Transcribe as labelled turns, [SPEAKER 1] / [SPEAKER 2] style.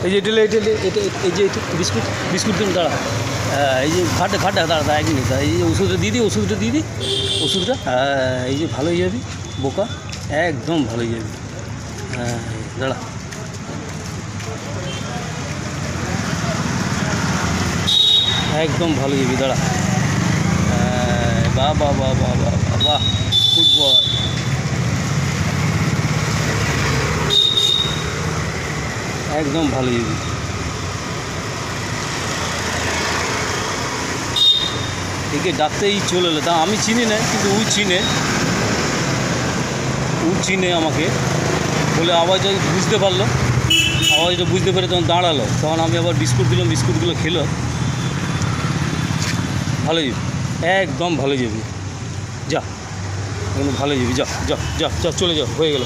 [SPEAKER 1] এই যে এটা এই যে বিস্কুট দিন দাঁড়া। এই যে ঘাটে দাঁড়া 1 মিনিট। এই যে ওষুধটা দিয়ে দিই ওষুধটা। এই যে ভালো হয়ে যাবি বোকা, একদম ভালো হয়ে যাবি। দাঁড়া, একদম ভালো যাবি, দাঁড়া। বাহ বাহ বাহ বাহ বাহ বাহ, ফুটবল একদম ভালো যাবি। একে ডাকতেই চলে এলো, তা আমি চিনি না, কিন্তু ও চিনে আমাকে বলে আওয়াজটা বুঝতে পারলো, আওয়াজটা বুঝতে পেরে তখন দাঁড়ালো, তখন আমি আবার বিস্কুট দিলাম, বিস্কুটগুলো খেলো। ভালো যাবি, একদম ভালো যাবি, যা ভালো যাবি, যা চলে যাও, হয়ে গেল।